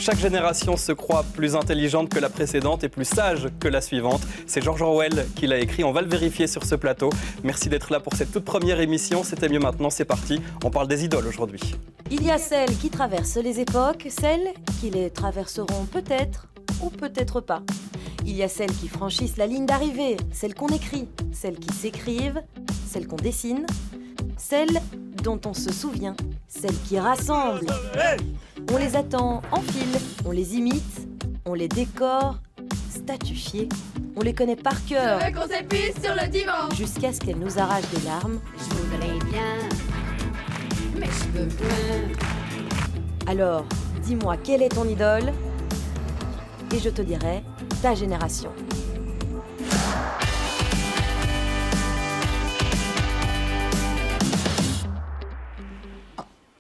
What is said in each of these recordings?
Chaque génération se croit plus intelligente que la précédente et plus sage que la suivante. C'est George Orwell qui l'a écrit, on va le vérifier sur ce plateau. Merci d'être là pour cette toute première émission. C'était mieux maintenant, c'est parti. On parle des idoles aujourd'hui. Il y a celles qui traversent les époques, celles qui les traverseront peut-être ou peut-être pas. Il y a celles qui franchissent la ligne d'arrivée, celles qu'on écrit, celles qui s'écrivent, celles qu'on dessine, celles dont on se souvient, celles qui rassemblent. On les attend en file, on les imite, on les décore, statufiées, on les connaît par cœur. Je veux qu'on s'épuise sur le divan. Jusqu'à ce qu'elles nous arrachent des larmes. Je voudrais bien, mais je veux loin. Alors, dis-moi quelle est ton idole et je te dirai ta génération.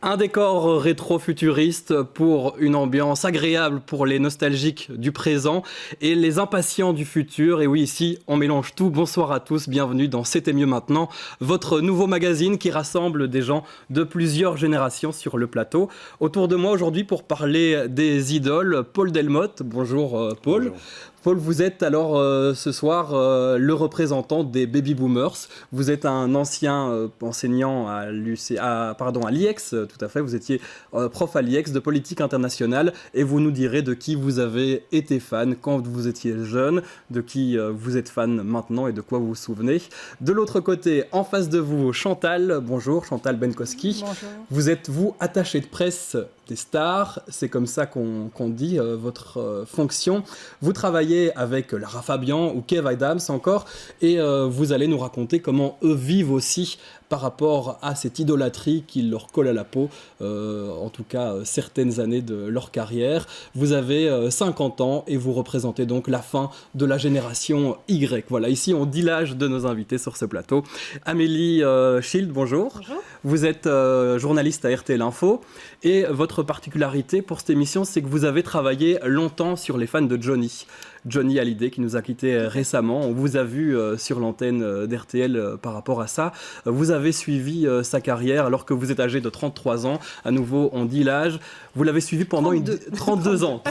Un décor rétro-futuriste pour une ambiance agréable pour les nostalgiques du présent et les impatients du futur. Et oui, ici, on mélange tout. Bonsoir à tous, bienvenue dans C'était mieux maintenant, votre nouveau magazine qui rassemble des gens de plusieurs générations sur le plateau. Autour de moi aujourd'hui pour parler des idoles, Paul Delmotte. Bonjour Paul. Bonjour. Paul, vous êtes alors ce soir le représentant des baby boomers. Vous êtes un ancien enseignant à l'IEX, tout à fait. Vous étiez prof à l'IEX de politique internationale et vous nous direz de qui vous avez été fan quand vous étiez jeune, de qui vous êtes fan maintenant et de quoi vous vous souvenez. De l'autre côté, en face de vous, Chantal. Bonjour, Chantal Benkoski. Bonjour. Vous êtes, vous, attachée de presse des stars, c'est comme ça qu'on dit votre fonction. Vous travaillez avec Lara Fabian ou Kev Adams encore, et vous allez nous raconter comment eux vivent aussi par rapport à cette idolâtrie qui leur colle à la peau, en tout cas certaines années de leur carrière. Vous avez 50 ans et vous représentez donc la fin de la génération Y. Voilà, ici on dit l'âge de nos invités sur ce plateau. Amélie Schild, bonjour. Bonjour. Vous êtes journaliste à RTL Info et votre particularité pour cette émission, c'est que vous avez travaillé longtemps sur les fans de Johnny Hallyday qui nous a quittés récemment. On vous a vu sur l'antenne d'RTL par rapport à ça. Vous avez suivi sa carrière alors que vous êtes âgé de 33 ans. À nouveau, on dit l'âge. Vous l'avez suivi pendant 32 ans.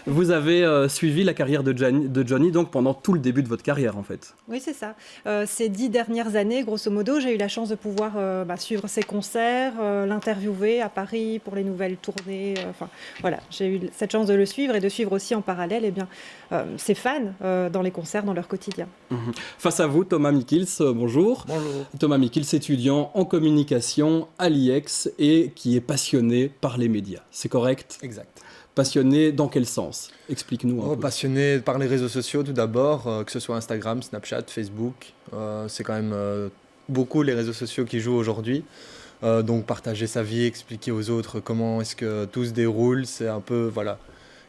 Vous avez suivi la carrière de Johnny donc pendant tout le début de votre carrière en fait. Oui, c'est ça. Ces 10 dernières années, grosso modo, j'ai eu la chance de pouvoir suivre ses concerts, l'interviewer à Paris pour les nouvelles tournées. Voilà, j'ai eu cette chance de le suivre et de suivre aussi en parallèle ses fans dans les concerts, dans leur quotidien. Face à vous, Thomas Mikkils, bonjour. Bonjour. Thomas Mikkils, étudiant en communication à l'IEX et qui est passionné par les médias. C'est correct ? Exact. Passionné dans quel sens ? Explique-nous un peu. Passionné par les réseaux sociaux tout d'abord, que ce soit Instagram, Snapchat, Facebook. C'est quand même beaucoup les réseaux sociaux qui jouent aujourd'hui. Donc partager sa vie, expliquer aux autres comment est-ce que tout se déroule, c'est un peu... voilà.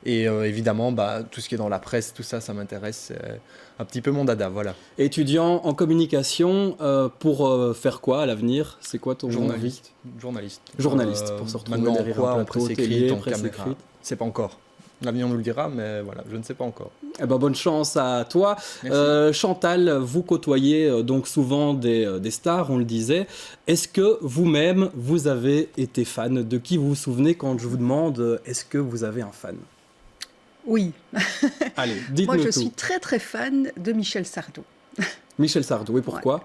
Et évidemment, tout ce qui est dans la presse, tout ça, ça m'intéresse. C'est un petit peu mon dada, voilà. Étudiant en communication, pour faire quoi à l'avenir ? C'est quoi ton envie ? Journaliste, pour se retrouver maintenant, derrière un plateau, télé, presse écrite. C'est pas encore. L'avenir nous le dira, mais voilà, je ne sais pas encore. Eh ben, bonne chance à toi. Chantal, vous côtoyez donc souvent des stars, on le disait. Est-ce que vous-même, vous avez été fan ? De qui vous vous souvenez quand je vous demande est-ce que vous avez un fan ? Oui. Allez, dites-nous Moi, je tout. suis très très fan de Michel Sardou. Michel Sardou, et pourquoi ? Ouais.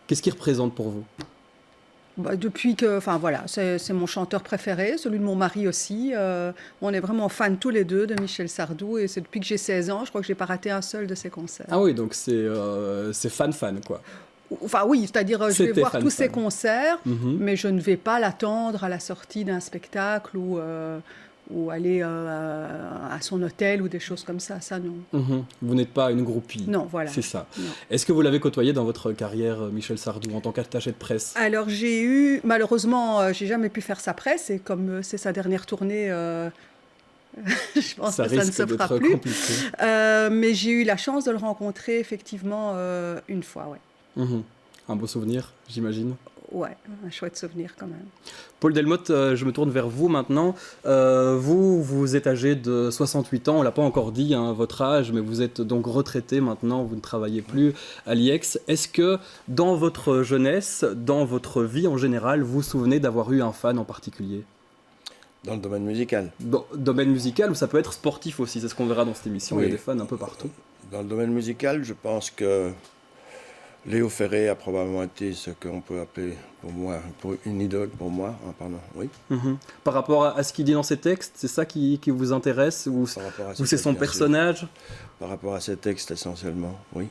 Qu'est-ce qu'il représente pour vous ? Depuis que, c'est mon chanteur préféré, celui de mon mari aussi. On est vraiment fans tous les deux de Michel Sardou et c'est depuis que j'ai 16 ans, je crois que j'ai pas raté un seul de ses concerts. Ah oui, donc c'est fan quoi. Enfin oui, c'est-à-dire je vais voir tous ses concerts, mais je ne vais pas l'attendre à la sortie d'un spectacle ou aller à son hôtel ou des choses comme ça, non. Vous n'êtes pas une groupie. Non, voilà. C'est ça. Non. Est-ce que vous l'avez côtoyé dans votre carrière, Michel Sardou, en tant qu'attaché de presse ? Alors malheureusement, j'ai jamais pu faire sa presse et comme c'est sa dernière tournée, je pense que ça ne se fera plus. Mais j'ai eu la chance de le rencontrer effectivement une fois, ouais. Un beau souvenir, j'imagine. Ouais, un chouette souvenir quand même. Paul Delmotte, je me tourne vers vous maintenant. Vous êtes âgé de 68 ans, on ne l'a pas encore dit, votre âge, mais vous êtes donc retraité maintenant, vous ne travaillez plus à l'IEX. Est-ce que dans votre jeunesse, dans votre vie en général, vous vous souvenez d'avoir eu un fan en particulier ? Dans le domaine musical. Domaine musical, ou ça peut être sportif aussi, c'est ce qu'on verra dans cette émission, oui. Il y a des fans un peu partout. Dans le domaine musical, je pense que Léo Ferré a probablement été ce qu'on peut appeler pour une idole pour moi. Oui. Par rapport à ce qu'il dit dans ses textes, c'est ça qui vous intéresse, ou c'est son personnage? Par rapport à ses textes essentiellement, oui.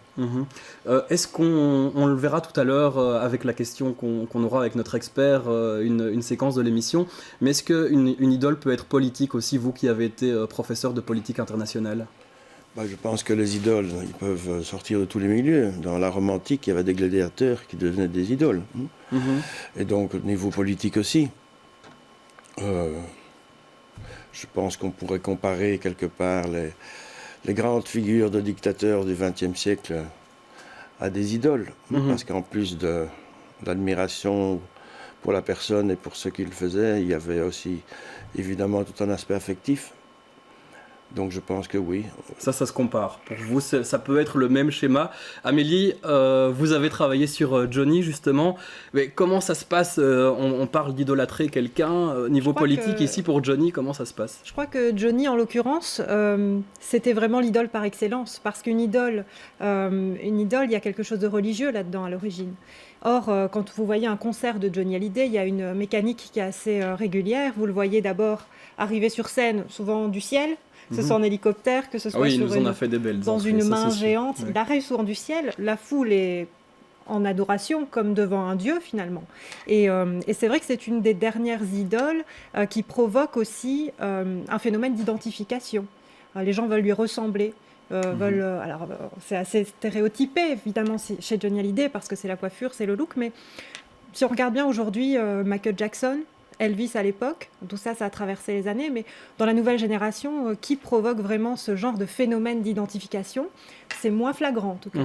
Est-ce qu'on le verra tout à l'heure avec la question qu'on aura avec notre expert, une séquence de l'émission, mais est-ce qu'une idole peut être politique aussi, vous qui avez été professeur de politique internationale? Je pense que les idoles, ils peuvent sortir de tous les milieux. Dans la Rome antique, il y avait des gladiateurs qui devenaient des idoles. Et donc, au niveau politique aussi, je pense qu'on pourrait comparer quelque part les grandes figures de dictateurs du XXe siècle à des idoles. Parce qu'en plus de l'admiration pour la personne et pour ce qu'il faisait, il y avait aussi évidemment tout un aspect affectif. Donc je pense que oui. Ça se compare. Pour vous, ça peut être le même schéma. Amélie, vous avez travaillé sur Johnny justement. Mais comment ça se passe? On parle d'idolâtrer quelqu'un. Niveau politique ici pour Johnny, comment ça se passe? Je crois que Johnny, en l'occurrence, c'était vraiment l'idole par excellence. Parce qu'une idole, il y a quelque chose de religieux là-dedans à l'origine. Or, quand vous voyez un concert de Johnny Hallyday, il y a une mécanique qui est assez régulière. Vous le voyez d'abord arriver sur scène, souvent du ciel, que ce soit en hélicoptère, que ce soit dans une main géante. Il arrive souvent du ciel, la foule est en adoration, comme devant un dieu finalement. Et c'est vrai que c'est une des dernières idoles qui provoque aussi un phénomène d'identification. Les gens veulent lui ressembler. C'est assez stéréotypé évidemment chez Johnny Hallyday parce que c'est la coiffure, c'est le look, mais si on regarde bien aujourd'hui, Michael Jackson, Elvis à l'époque, tout ça a traversé les années, mais dans la nouvelle génération, qui provoque vraiment ce genre de phénomène d'identification, c'est moins flagrant en tout cas.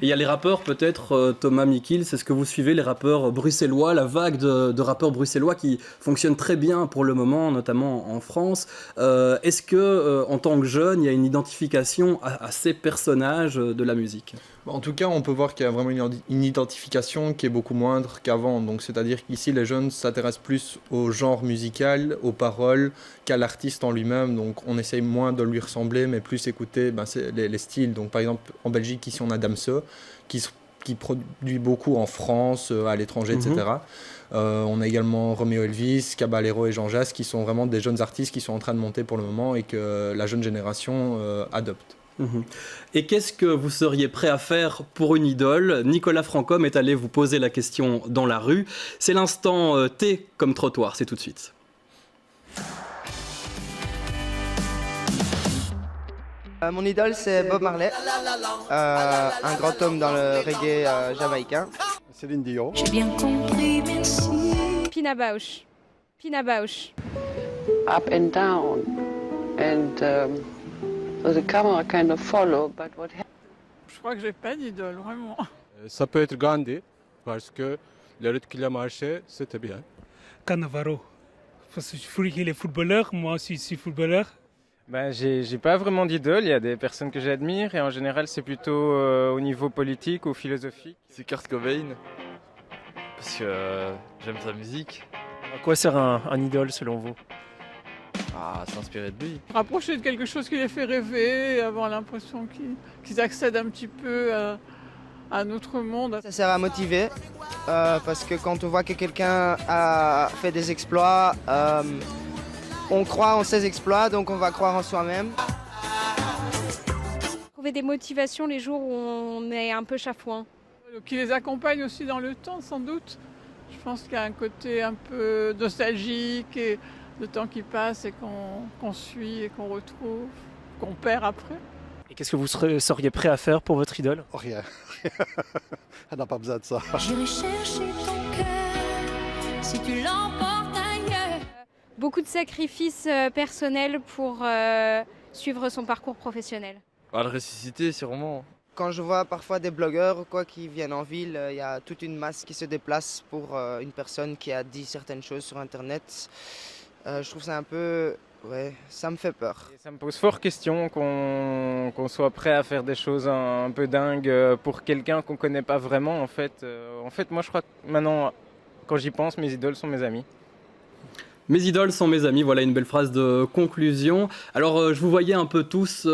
Il y a les rappeurs peut-être, Thomas Mikil, c'est ce que vous suivez, les rappeurs bruxellois, la vague de rappeurs bruxellois qui fonctionne très bien pour le moment, notamment en France. Est-ce que en tant que jeune, il y a une identification à ces personnages de la musique? En tout cas, on peut voir qu'il y a vraiment une identification qui est beaucoup moindre qu'avant. Donc, c'est-à-dire qu'ici, les jeunes s'intéressent plus au genre musical, aux paroles, qu'à l'artiste en lui-même. Donc, on essaye moins de lui ressembler, mais plus écouter les styles. Donc, par exemple, en Belgique, ici, on a Damso, qui produit beaucoup en France, à l'étranger, etc. On a également Romeo Elvis, Caballero et Jean Jass, qui sont vraiment des jeunes artistes qui sont en train de monter pour le moment et que la jeune génération adopte. Et qu'est-ce que vous seriez prêt à faire pour une idole? Nicolas Francom est allé vous poser la question dans la rue. C'est l'instant T comme trottoir, c'est tout de suite. Mon idole c'est Bob Marley, un grand homme dans le reggae jamaïcain. Céline Dion. J'ai bien compris, merci. Pina Bausch. Up and down and the camera kind of follow, but what happened? Je crois que j'ai pas d'idole, vraiment. Ça peut être Gandhi, parce que le rythme qu'il a marché, c'était bien. Cannavaro, parce qu'il est footballeur, moi aussi je suis footballeur. J'ai pas vraiment d'idole, il y a des personnes que j'admire et en général c'est plutôt au niveau politique ou philosophique. C'est Kurt Cobain, parce que j'aime sa musique. À quoi sert un idole selon vous? S'inspirer de lui. Rapprocher de quelque chose qui les fait rêver, avoir l'impression qu'ils accèdent un petit peu à un autre monde. Ça sert à motiver, parce que quand on voit que quelqu'un a fait des exploits, on croit en ses exploits, donc on va croire en soi-même. Trouver des motivations les jours où on est un peu chafouin. Qui les accompagne aussi dans le temps, sans doute. Je pense qu'il y a un côté un peu nostalgique et le temps qui passe et qu'on suit et qu'on retrouve, qu'on perd après. Et qu'est-ce que vous seriez prêt à faire pour votre idole? Rien. Elle n'a pas besoin de ça. J'irai chercher ton cœur si tu l'emportes ailleurs. Beaucoup de sacrifices personnels pour suivre son parcours professionnel. Le ressusciter, sûrement. Quand je vois parfois des blogueurs ou quoi qui viennent en ville, il y a toute une masse qui se déplace pour une personne qui a dit certaines choses sur Internet. Je trouve ça un peu... Ouais, ça me fait peur. Et ça me pose fort question qu'on soit prêt à faire des choses un peu dingues pour quelqu'un qu'on ne connaît pas vraiment. En fait, moi, je crois que maintenant, quand j'y pense, mes idoles sont mes amis. Mes idoles sont mes amis, voilà une belle phrase de conclusion. Alors je vous voyais un peu tous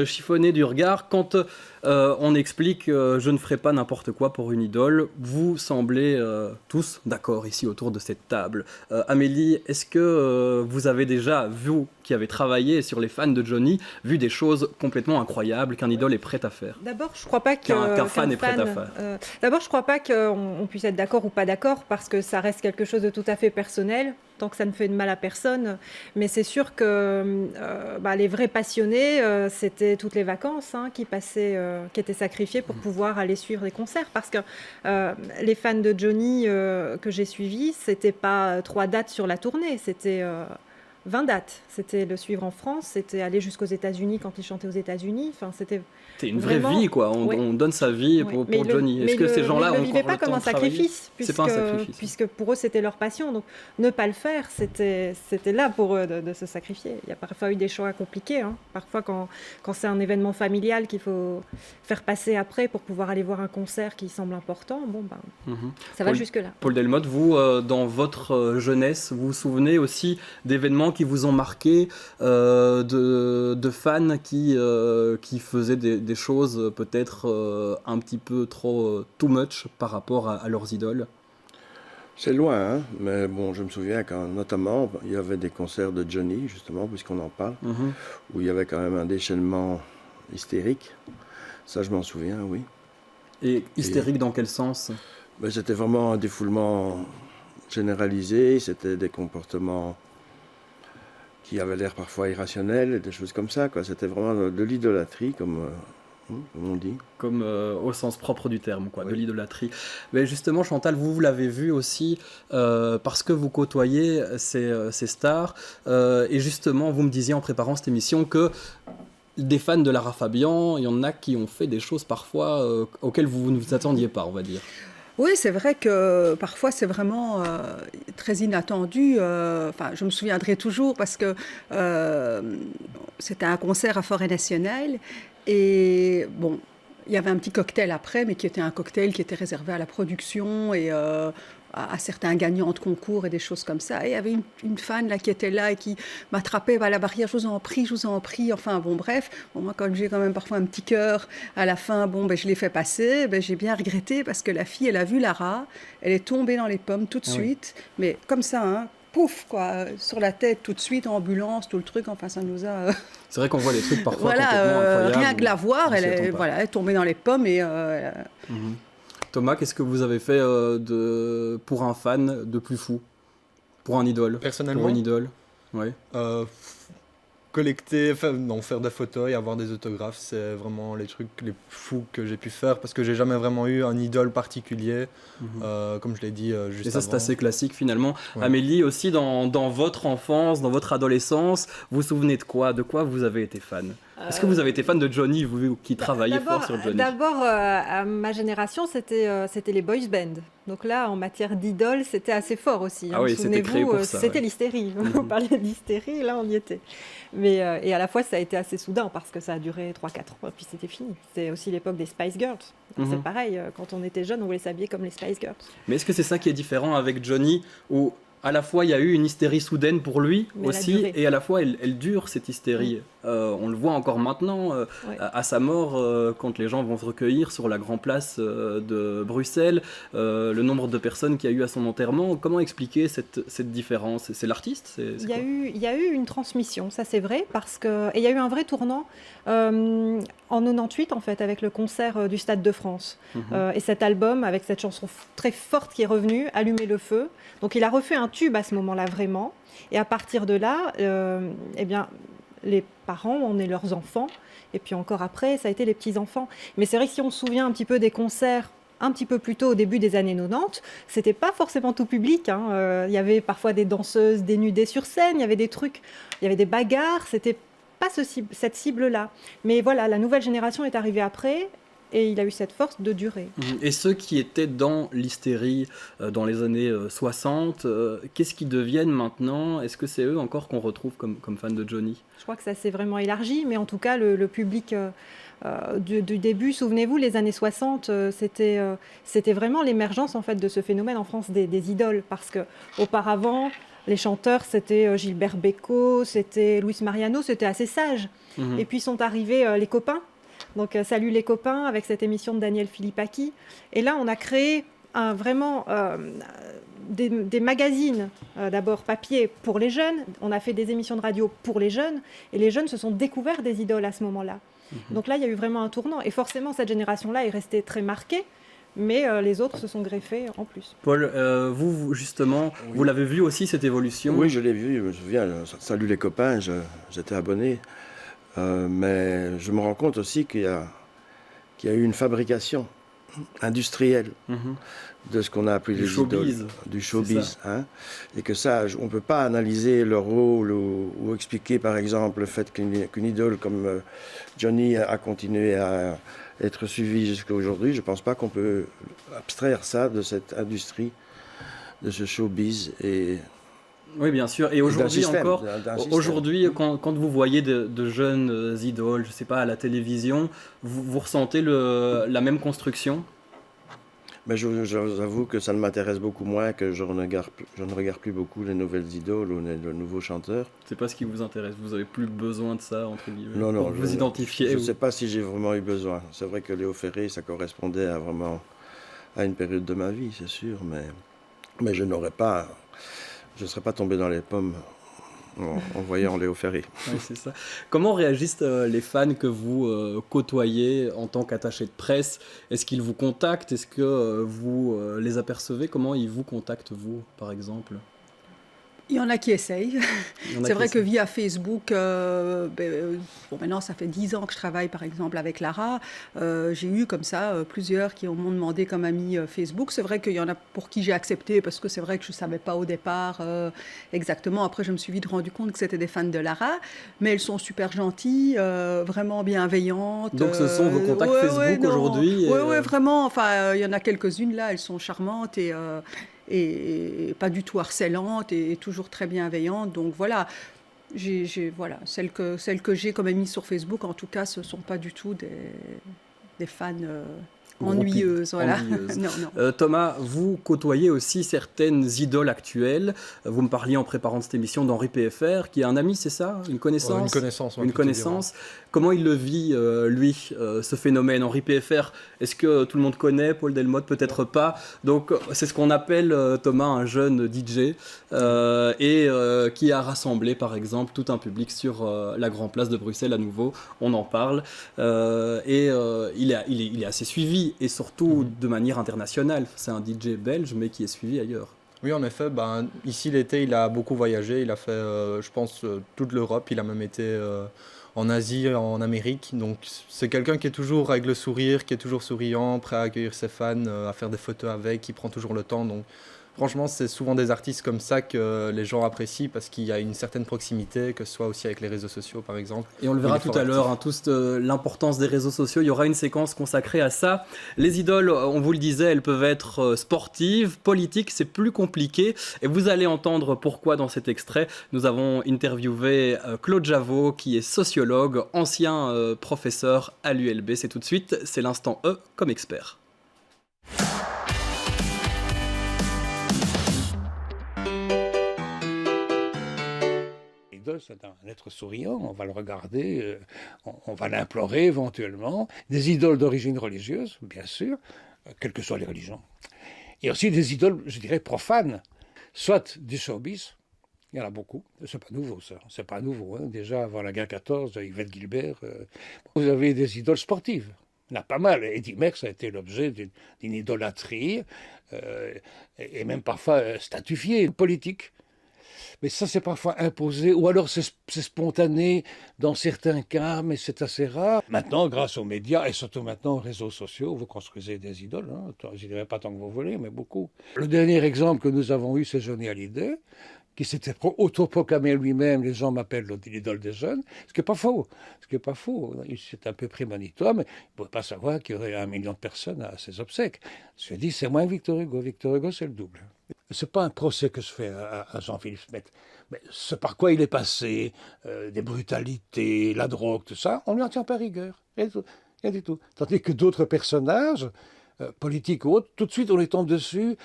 chiffonnés du regard quand on explique je ne ferai pas n'importe quoi pour une idole. Vous semblez tous d'accord ici autour de cette table. Amélie, est-ce que vous avez déjà, vous qui avez travaillé sur les fans de Johnny, vu des choses complètement incroyables qu'un idole est prêt à faire? D'abord, je ne crois pas qu'un fan est prêt à faire. D'abord, je ne crois pas qu'on puisse être d'accord ou pas d'accord parce que ça reste quelque chose de tout à fait personnel. Tant que ça ne fait de mal à personne. Mais c'est sûr que les vrais passionnés, c'était toutes les vacances qui étaient sacrifiées pour pouvoir aller suivre des concerts. Parce que les fans de Johnny que j'ai suivis, c'était pas 3 dates sur la tournée, c'était 20 dates. C'était le suivre en France, c'était aller jusqu'aux États-Unis quand il chantait aux États-Unis. Enfin, c'était une vraie vie, quoi. On donne sa vie pour Johnny. Est-ce que ces gens-là ont encore le temps de travailler ? Ils ne le vivaient pas comme un sacrifice, c'est pas un sacrifice, puisque pour eux, c'était leur passion. Donc, ne pas le faire, c'était là pour eux de se sacrifier. Il y a parfois eu des choix compliqués. Parfois, quand c'est un événement familial qu'il faut faire passer après pour pouvoir aller voir un concert qui semble important, ça va jusque-là. Paul Delmotte, vous, dans votre jeunesse, vous vous souvenez aussi d'événements qui vous ont marqué, de fans qui faisaient des choses peut-être un petit peu trop too much par rapport à leurs idoles? C'est loin, mais bon, je me souviens quand notamment il y avait des concerts de Johnny, justement, puisqu'on en parle, où il y avait quand même un déchaînement hystérique. Ça, je m'en souviens, oui. Et hystérique dans quel sens? C'était vraiment un défoulement généralisé, c'était des comportements qui avaient l'air parfois irrationnels, des choses comme ça, quoi. C'était vraiment de l'idolâtrie, comme on dit. Comme au sens propre du terme, quoi, de l'idolâtrie. Mais justement, Chantal, vous l'avez vu aussi parce que vous côtoyez ces stars. Et justement, vous me disiez en préparant cette émission que des fans de Lara Fabian, il y en a qui ont fait des choses parfois auxquelles vous ne vous attendiez pas, on va dire. Oui, c'est vrai que parfois c'est vraiment très inattendu. Je me souviendrai toujours parce que c'était un concert à Forêt Nationale et bon, il y avait un petit cocktail après, mais qui était un cocktail qui était réservé à la production et à certains gagnants de concours et des choses comme ça. Et il y avait une fan là, qui était là et qui m'attrapait à la barrière, je vous en prie. Enfin, bon, bref. Bon, moi, quand j'ai quand même parfois un petit cœur à la fin, je l'ai fait passer. J'ai bien regretté parce que la fille, elle a vu Lara, elle est tombée dans les pommes tout de suite. Mais comme ça, pouf, quoi, sur la tête tout de suite, ambulance, tout le truc. Enfin, ça nous a... C'est vrai qu'on voit des trucs parfois complètement incroyables. Rien que la voir, elle est tombée dans les pommes et... Thomas, qu'est-ce que vous avez fait pour un fan de plus fou? Pour un idole? Personnellement? Pour une idole, ouais. Faire des photos et avoir des autographes, c'est vraiment les trucs les fous que j'ai pu faire parce que j'ai jamais vraiment eu un idole particulier, comme je l'ai dit juste et ça, avant. c'est assez classique finalement. Ouais. Amélie, aussi dans votre enfance, dans votre adolescence, vous vous souvenez de quoi? De quoi vous avez été fan? Est-ce que vous avez été fan de Johnny, vous qui travaillez fort sur Johnny? D'abord, à ma génération, c'était les boys band. Donc là, en matière d'idole, c'était assez fort aussi. Ah oui, c'était créé pour ça. C'était l'hystérie. Vous parliez de l'hystérie, là, on y était. Mais, et à la fois, ça a été assez soudain parce que ça a duré 3-4 ans, et puis c'était fini. C'était aussi l'époque des Spice Girls. C'est pareil, quand on était jeune, on voulait s'habiller comme les Spice Girls. Mais est-ce que c'est ça qui est différent avec Johnny, où à la fois il y a eu une hystérie soudaine pour lui aussi, et à la fois elle dure cette hystérie. On le voit encore maintenant, à sa mort, quand les gens vont se recueillir sur la grande place de Bruxelles, le nombre de personnes qu'il y a eu à son enterrement. Comment expliquer cette différence? C'est l'artiste? Il y a eu une transmission, ça c'est vrai, et il y a eu un vrai tournant en 98 en fait, avec le concert du Stade de France. Et cet album, avec cette chanson très forte qui est revenue, Allumer le feu. Donc il a refait un tube à ce moment-là vraiment. Et à partir de là, les parents ont né leurs enfants, et puis encore après, ça a été les petits-enfants. Mais c'est vrai que si on se souvient un petit peu des concerts un petit peu plus tôt, au début des années 90, c'était pas forcément tout public. Il y avait parfois des danseuses dénudées sur scène, il y avait des trucs, il y avait des bagarres, c'était pas cette cible-là. Mais voilà, la nouvelle génération est arrivée après, et il a eu cette force de durer. Et ceux qui étaient dans l'hystérie dans les années 60, qu'est-ce qu'ils deviennent maintenant? Est-ce que c'est eux encore qu'on retrouve comme fans de Johnny? Je crois que ça s'est vraiment élargi, mais en tout cas, le public du début, souvenez-vous, les années 60, c'était vraiment l'émergence en fait, de ce phénomène en France des idoles, parce qu'auparavant, Les chanteurs, c'était Gilbert Bécaud, c'était Luis Mariano, c'était assez sage. Et puis sont arrivés les copains. Donc Salut les copains avec cette émission de Daniel Philippaki. Et là, on a créé vraiment des magazines, d'abord papier pour les jeunes. On a fait des émissions de radio pour les jeunes. Et les jeunes se sont découverts des idoles à ce moment-là. Donc là, il y a eu vraiment un tournant. Et forcément, cette génération-là est restée très marquée. Mais les autres se sont greffés en plus. Paul, vous justement, vous l'avez vu aussi cette évolution? Oui, je l'ai vu, je me souviens, Salut les copains, j'étais abonné. Mais je me rends compte aussi qu'il y a eu une fabrication industrielle de ce qu'on a appelé les idoles, du showbiz. Hein, et que ça, on ne peut pas analyser leur rôle ou expliquer par exemple le fait qu'une idole comme Johnny a continué à être suivi jusqu'à aujourd'hui. Je ne pense pas qu'on peut abstraire ça de cette industrie, de ce showbiz. Oui, bien sûr. Et aujourd'hui encore, aujourd'hui, quand vous voyez de jeunes idoles, je ne sais pas, à la télévision, vous ressentez la même construction? Mais je vous avoue que ça ne m'intéresse beaucoup moins, que je ne regarde plus beaucoup les nouvelles idoles ou les nouveaux chanteurs. C'est pas ce qui vous intéresse, vous n'avez plus besoin de ça, entre guillemets, non, pour vous identifier? Je ne sais pas si j'ai vraiment eu besoin. C'est vrai que Léo Ferré, ça correspondait à une période de ma vie, c'est sûr, mais je ne serais pas tombé dans les pommes en voyant Léo Ferré. Oui, c'est ça. Comment réagissent les fans que vous côtoyez en tant qu'attaché de presse? Est-ce qu'ils vous contactent? Est-ce que vous les apercevez? Comment ils vous contactent, vous, par exemple? Il y en a qui essayent. C'est vrai que via Facebook, maintenant ça fait 10 ans que je travaille par exemple avec Lara, j'ai eu comme ça plusieurs qui m'ont demandé comme ami Facebook. C'est vrai qu'il y en a pour qui j'ai accepté parce que c'est vrai que je ne savais pas au départ exactement. Après je me suis vite rendu compte que c'était des fans de Lara, mais elles sont super gentilles, vraiment bienveillantes. Donc ce sont vos contacts Facebook aujourd'hui? Oui, vraiment. Enfin, il y en a quelques-unes là, elles sont charmantes et pas du tout harcelante et toujours très bienveillante. Donc voilà, celles que j'ai comme amies sur Facebook, en tout cas, ce ne sont pas du tout des fans ennuyeuses. Voilà. Non. Thomas, vous côtoyez aussi certaines idoles actuelles. Vous me parliez en préparant cette émission d'Henri PFR, qui est un ami, c'est ça? Une connaissance? Une connaissance. Comment il le vit, lui, ce phénomène? Henri PFR, est-ce que tout le monde connaît? Paul Delmotte, peut-être pas. Donc, c'est ce qu'on appelle, Thomas, un jeune DJ qui a rassemblé, par exemple, tout un public sur la Grand Place de Bruxelles à nouveau. On en parle. Il est assez suivi et surtout de manière internationale. C'est un DJ belge, mais qui est suivi ailleurs. Oui, en effet. Ici, l'été, il a beaucoup voyagé. Il a fait, je pense, toute l'Europe. Il a même été en Asie, en Amérique. Donc, c'est quelqu'un qui est toujours avec le sourire, qui est toujours souriant, prêt à accueillir ses fans, à faire des photos avec, qui prend toujours le temps. Donc, franchement, c'est souvent des artistes comme ça que les gens apprécient parce qu'il y a une certaine proximité, que ce soit aussi avec les réseaux sociaux, par exemple. Et on le verra tout à l'heure, l'importance des réseaux sociaux. Il y aura une séquence consacrée à ça. Les idoles, on vous le disait, elles peuvent être sportives, politiques, c'est plus compliqué. Et vous allez entendre pourquoi dans cet extrait. Nous avons interviewé Claude Javot, qui est sociologue, ancien professeur à l'ULB. C'est tout de suite, c'est l'instant E comme expert. C'est un être souriant, on va le regarder, on va l'implorer éventuellement. Des idoles d'origine religieuse, bien sûr, quelles que soient les religions. Et aussi des idoles, je dirais, profanes, soit du showbiz, il y en a beaucoup, c'est pas nouveau ça, c'est pas nouveau. Hein. Déjà avant la guerre 14, Yvette Guilbert, vous avez des idoles sportives. Il y en a pas mal. Eddy Merckx a été l'objet d'une idolâtrie, et même parfois statufiée, politique. Mais ça, c'est parfois imposé, ou alors c'est spontané dans certains cas, mais c'est assez rare. Maintenant, grâce aux médias, et surtout maintenant aux réseaux sociaux, vous construisez des idoles. Hein. Je ne dirais pas tant que vous voulez, mais beaucoup. Le dernier exemple que nous avons eu, c'est Johnny Hallyday, qui s'était autoproclamé lui-même, les gens m'appellent l'idole des jeunes, ce qui n'est pas faux. Il s'est un peu prémonitoire, mais il ne pouvait pas savoir qu'il y aurait 1 million de personnes à ses obsèques. Je me dis, c'est moins Victor Hugo. Victor Hugo, c'est le double. Ce n'est pas un procès que je fais à Jean-Philippe Smet, mais ce par quoi il est passé, des brutalités, la drogue, tout ça, on ne lui en tient pas rigueur. Rien du tout. Tandis que d'autres personnages, politique ou autre, tout de suite on les tombe dessus.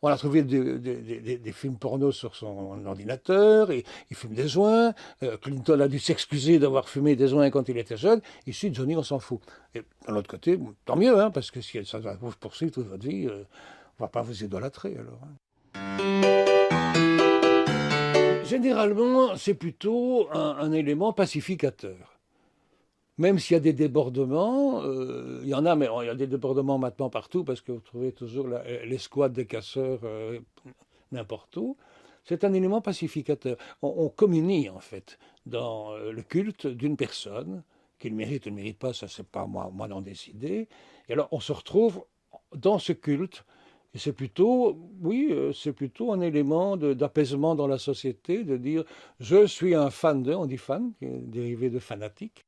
On a trouvé des films porno sur son ordinateur, et il fume des joints. Clinton a dû s'excuser d'avoir fumé des joints quand il était jeune. Ici, Johnny, on s'en fout. Et de l'autre côté, tant mieux, hein, parce que si ça va vous poursuivre toute votre vie, on ne va pas vous idolâtrer alors. Généralement, c'est plutôt un élément pacificateur. Même s'il y a des débordements, il y en a, mais il y a des débordements maintenant partout, parce que vous trouvez toujours les squads des casseurs n'importe où. C'est un élément pacificateur. On communie, en fait, dans le culte d'une personne, qu'il mérite ou ne mérite pas, ça c'est pas moi d'en décider. Et alors, on se retrouve dans ce culte. Et c'est plutôt, c'est plutôt un élément d'apaisement dans la société, de dire « je suis un fan de », on dit fan, qui est dérivé de fanatique.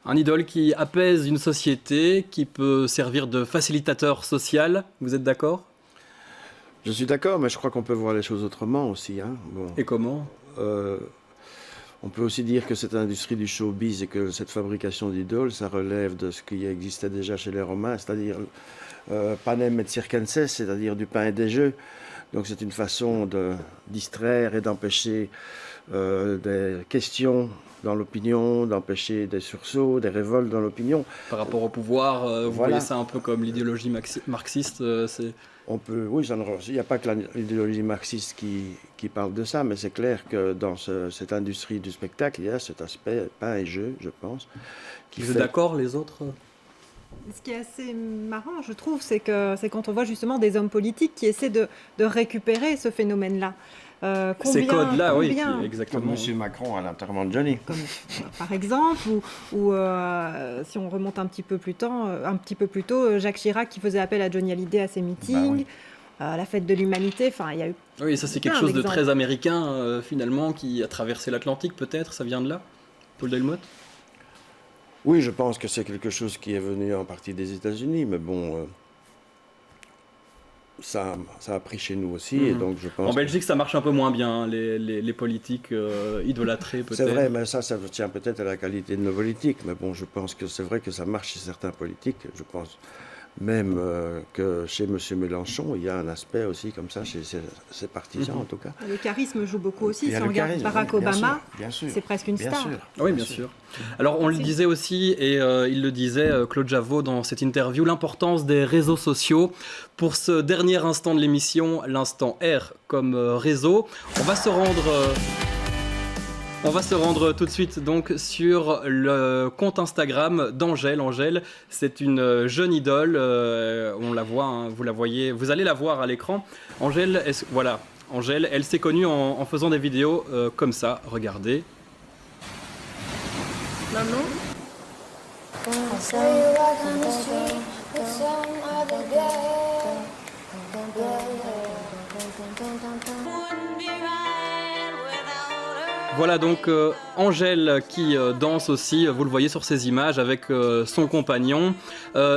Un idole qui apaise une société, qui peut servir de facilitateur social, vous êtes d'accord? Je suis d'accord, mais je crois qu'on peut voir les choses autrement aussi. Hein. Bon. Et comment? On peut aussi dire que cette industrie du showbiz et que cette fabrication d'idoles, ça relève de ce qui existait déjà chez les Romains, c'est-à-dire panem et circenses, c'est-à-dire du pain et des jeux. Donc c'est une façon de distraire et d'empêcher des questions dans l'opinion, d'empêcher des sursauts, des révoltes dans l'opinion. Par rapport au pouvoir, vous voyez ça un peu comme l'idéologie marxiste On peut, oui, il n'y a pas que l'idéologie marxiste qui parle de ça, mais c'est clair que dans cette industrie du spectacle, il y a cet aspect pain et jeu, je pense. Vous êtes d'accord, les autres? Ce qui est assez marrant, je trouve, c'est quand on voit justement des hommes politiques qui essaient de récupérer ce phénomène-là. Ces codes-là, oui, exactement. Comme M. Macron à l'enterrement de Johnny. Par exemple, ou si on remonte un petit peu plus tôt, Jacques Chirac qui faisait appel à Johnny Hallyday à ses meetings, la fête de l'humanité, il y a eu. Oui, ça c'est quelque chose de très américain, finalement, qui a traversé l'Atlantique, peut-être, ça vient de là, Paul Delmotte? Oui, je pense que c'est quelque chose qui est venu en partie des États-Unis, mais bon, ça a pris chez nous aussi, et donc je pense... En Belgique, ça marche un peu moins bien, les politiques idolâtrés, peut-être. C'est vrai, mais ça tient peut-être à la qualité de nos politiques, mais bon, je pense que c'est vrai que ça marche chez certains politiques, je pense même que chez M. Mélenchon, il y a un aspect aussi comme ça, chez ses partisans en tout cas. Le charisme joue beaucoup aussi, si on regarde Barack Obama, c'est presque une star. Oui, bien sûr. Alors on le disait aussi, et il le disait, Claude Javot, dans cette interview, l'importance des réseaux sociaux. Pour ce dernier instant de l'émission, l'instant R comme réseau, on va se rendre tout de suite donc sur le compte Instagram d'Angèle. Angèle, c'est une jeune idole, on la voit, hein, vous la voyez, vous allez la voir à l'écran. Angèle, voilà, Angèle, elle s'est connue en faisant des vidéos comme ça, regardez. Maman. Voilà donc Angèle qui danse aussi, vous le voyez sur ces images, avec son compagnon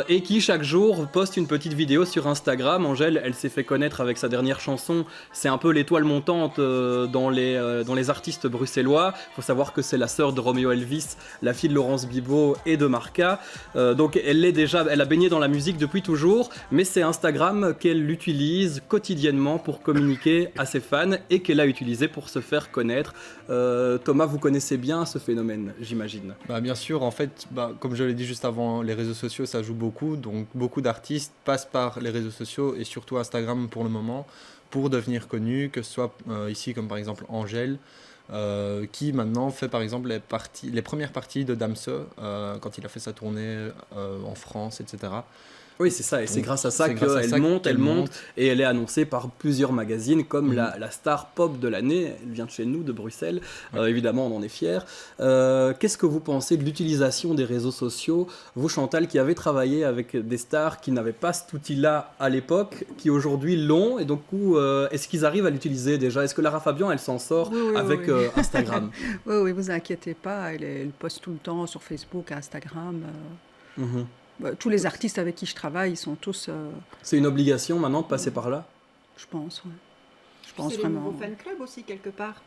et qui chaque jour poste une petite vidéo sur Instagram. Angèle, elle s'est fait connaître avec sa dernière chanson, c'est un peu l'étoile montante dans les artistes bruxellois. Il faut savoir que c'est la sœur de Romeo Elvis, la fille de Laurence Bibot et de Marca. Donc elle a baigné dans la musique depuis toujours, mais c'est Instagram qu'elle utilise quotidiennement pour communiquer à ses fans et qu'elle a utilisé pour se faire connaître. Thomas, vous connaissez bien ce phénomène, j'imagine. Bien sûr, en fait, comme je l'ai dit juste avant, les réseaux sociaux, ça joue beaucoup. Donc beaucoup d'artistes passent par les réseaux sociaux et surtout Instagram pour le moment pour devenir connus, que ce soit ici comme par exemple Angèle, qui maintenant fait par exemple les premières parties de Damse quand il a fait sa tournée en France, etc. Oui, c'est ça, et c'est grâce à ça qu'elle monte, et elle est annoncée par plusieurs magazines comme la star pop de l'année. Elle vient de chez nous, de Bruxelles, évidemment on en est fiers. Qu'est-ce que vous pensez de l'utilisation des réseaux sociaux, vous Chantal, qui avez travaillé avec des stars qui n'avaient pas cet outil-là à l'époque, qui aujourd'hui l'ont, et donc est-ce qu'ils arrivent à l'utiliser déjà? Est-ce que Lara Fabian, elle s'en sort avec Instagram? Oui, vous inquiétez pas, elle poste tout le temps sur Facebook, Instagram. Tous les artistes avec qui je travaille, ils sont tous... C'est une obligation maintenant de passer par là? Je pense, oui. Je pense c'est vraiment. C'est le nouveau fan club aussi, quelque part.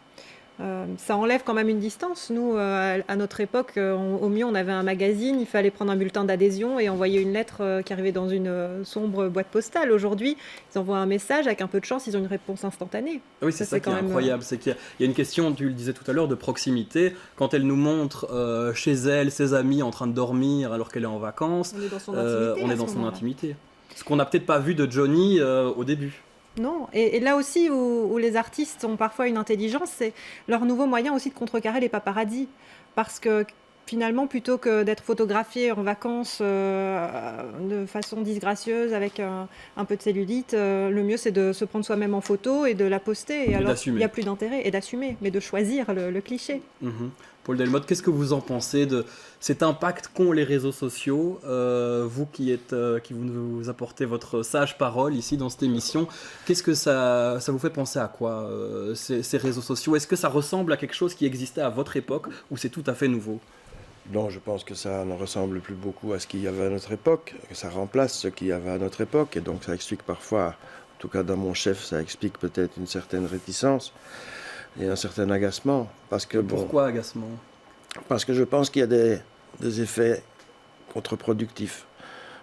Ça enlève quand même une distance. Nous, à notre époque, au mieux, on avait un magazine, il fallait prendre un bulletin d'adhésion et envoyer une lettre qui arrivait dans une sombre boîte postale. Aujourd'hui, ils envoient un message, avec un peu de chance, ils ont une réponse instantanée. Oui, c'est ça qui est incroyable. C'est qu'il y a une question, tu le disais tout à l'heure, de proximité. Quand elle nous montre chez elle, ses amis en train de dormir alors qu'elle est en vacances, on est dans son intimité. Ce qu'on n'a peut-être pas vu de Johnny au début. Non, et là aussi où les artistes ont parfois une intelligence, c'est leur nouveau moyen aussi de contrecarrer les paparazzis. Parce que finalement, plutôt que d'être photographié en vacances de façon disgracieuse avec un peu de cellulite, le mieux c'est de se prendre soi-même en photo et de la poster. Et alors, il n'y a plus d'intérêt, et d'assumer, mais de choisir le cliché. Paul Delmotte, qu'est-ce que vous en pensez de cet impact qu'ont les réseaux sociaux, vous qui nous apportez votre sage parole ici dans cette émission, qu'est-ce que ça vous fait penser à quoi, ces réseaux sociaux? Est-ce que ça ressemble à quelque chose qui existait à votre époque ou c'est tout à fait nouveau? Non, je pense que ça ne ressemble plus beaucoup à ce qu'il y avait à notre époque, que ça remplace ce qu'il y avait à notre époque, et donc ça explique parfois, en tout cas dans mon chef, ça explique peut-être une certaine réticence et un certain agacement. Parce que, pourquoi agacement? Parce que je pense qu'il y a des effets contre-productifs.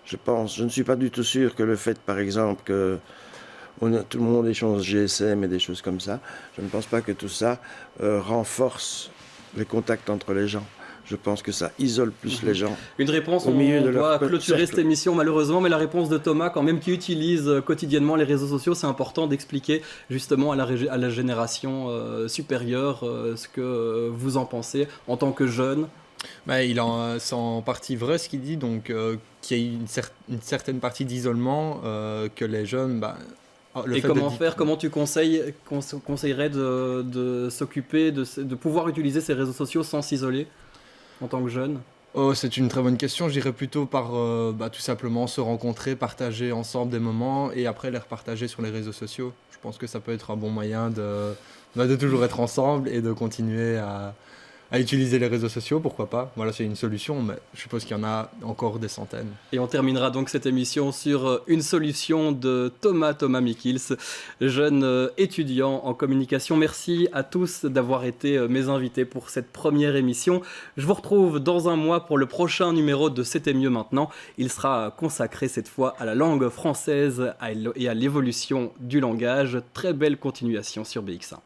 Je ne suis pas du tout sûr que le fait, par exemple, que tout le monde échange GSM et des choses comme ça, je ne pense pas que tout ça renforce les contacts entre les gens. Je pense que ça isole plus les gens. Une réponse, on doit clôturer cette émission malheureusement, mais la réponse de Thomas, quand même, qui utilise quotidiennement les réseaux sociaux, c'est important d'expliquer justement à la génération supérieure ce que vous en pensez en tant que jeune. C'est en partie vrai ce qu'il dit, donc qu'il y a une certaine partie d'isolement que les jeunes... Et comment faire? Comment tu conseillerais de s'occuper, de pouvoir utiliser ces réseaux sociaux sans s'isoler en tant que jeune? C'est une très bonne question. Je dirais plutôt par tout simplement se rencontrer, partager ensemble des moments et après les repartager sur les réseaux sociaux. Je pense que ça peut être un bon moyen de toujours être ensemble et de continuer à utiliser les réseaux sociaux, pourquoi pas. Voilà, c'est une solution, mais je suppose qu'il y en a encore des centaines. Et on terminera donc cette émission sur une solution de Thomas Mikils, jeune étudiant en communication. Merci à tous d'avoir été mes invités pour cette première émission. Je vous retrouve dans un mois pour le prochain numéro de C'était mieux maintenant. Il sera consacré cette fois à la langue française et à l'évolution du langage. Très belle continuation sur BX1.